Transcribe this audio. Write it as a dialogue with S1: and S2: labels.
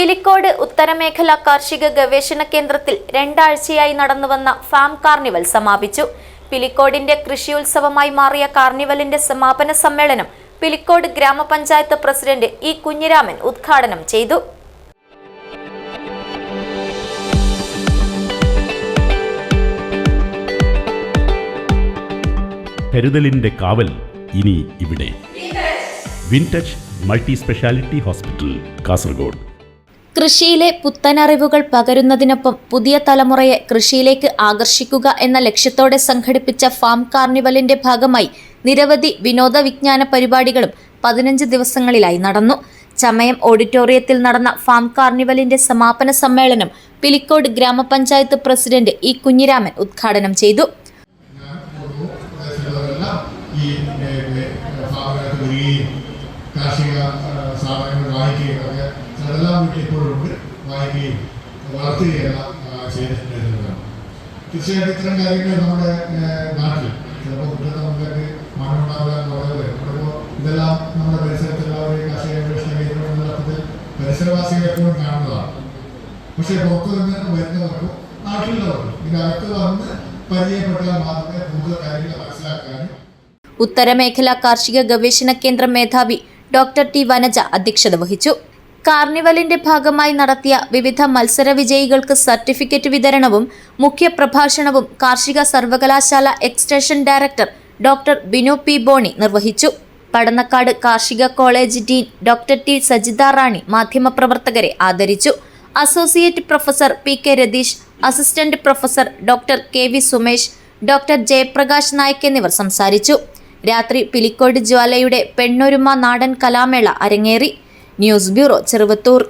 S1: പിലിക്കോട് ഉത്തരമേഖല കാർഷിക ഗവേഷണ കേന്ദ്രത്തിൽ 2 ആഴ്ചയായി നടന്നുവന്ന ഫാം കാർണിവൽ സമാപിച്ചു. പിലിക്കോടിന്റെ കൃഷിയുത്സവമായി മാറിയ കാർണിവലിന്റെ സമാപന സമ്മേളനം പിലിക്കോട് ഗ്രാമപഞ്ചായത്ത് പ്രസിഡന്റ് ഇ കുഞ്ഞിരാമൻ ഉദ്ഘാടനം ചെയ്തു.
S2: കരുതലിന്റെ കാവൽ ഇനി ഇവിടെ. Wintouch multi speciality hospital, Kasaragod.
S1: കൃഷിയിലെ പുത്തനറിവുകൾ പകരുന്നതിനൊപ്പം പുതിയ തലമുറയെ കൃഷിയിലേക്ക് ആകർഷിക്കുക എന്ന ലക്ഷ്യത്തോടെ സംഘടിപ്പിച്ച ഫാം കാർണിവലിന്റെ ഭാഗമായി നിരവധി വിനോദ വിജ്ഞാന പരിപാടികളും 15 ദിവസങ്ങളിലായി നടന്നു. ചമയം ഓഡിറ്റോറിയത്തിൽ നടന്ന ഫാം കാർണിവലിന്റെ സമാപന സമ്മേളനം പിലിക്കോട് ഗ്രാമപഞ്ചായത്ത് പ്രസിഡന്റ് ഇ കുഞ്ഞിരാമൻ ഉദ്ഘാടനം ചെയ്തു.
S3: കാർഷിക സാധനങ്ങൾ വാങ്ങിക്കുകയും അതെല്ലാം ഇപ്പോഴുണ്ട്, വാങ്ങിക്കുകയും വളർത്തുകയെല്ലാം ചെയ്തിട്ടുണ്ടായിരുന്നതാണ്. തീർച്ചയായിട്ടും ഇത്തരം കാര്യങ്ങൾ നമ്മുടെ നാട്ടിൽ ചിലപ്പോൾ കുറ്റത്തെ നമുക്ക് മണ്ണുണ്ടാവുക എന്ന് പറയുന്നത് നമ്മളിപ്പോൾ ഇതെല്ലാം നമ്മുടെ പരിസരത്തുള്ള ഒരു കാർഷിക ഗവേഷണ കേന്ദ്രം എന്ന അർത്ഥത്തിൽ പരിസരവാസികൾ എപ്പോഴും കാണുന്നതാണ്. പക്ഷേ പുറത്തു നിന്ന് വരുന്നവർക്കും നാട്ടിലുള്ളവർക്കും ഇതിനകത്ത് വന്ന് പരിചയപ്പെട്ടാൽ മാത്രമേ കൂടുതൽ കാര്യങ്ങൾ മനസ്സിലാക്കാനും.
S1: ഉത്തരമേഖല കാർഷിക ഗവേഷണ കേന്ദ്രം മേധാവി ഡോക്ടർ ടി വനജ അധ്യക്ഷത വഹിച്ചു. കാർണിവലിന്റെ ഭാഗമായി നടത്തിയ വിവിധ മത്സര വിജയികൾക്ക് സർട്ടിഫിക്കറ്റ് വിതരണവും മുഖ്യപ്രഭാഷണവും കാർഷിക സർവകലാശാല extension director doctor Binu P Boney നിർവഹിച്ചു. പടന്നക്കാട് കാർഷിക college dean doctor T Sajitha Rani മാധ്യമപ്രവർത്തകരെ ആദരിച്ചു. Associate professor P K Ratheesh, assistant professor doctor K V Sumesh, doctor Jayaprakash Nayak എന്നിവർ സംസാരിച്ചു. രാത്രി പിലിക്കോട് ജ്വാലയുടെ പെണ്ണൊരുമ നാടൻ കലാമേള അരങ്ങേറി. News bureau, Cheruvathur.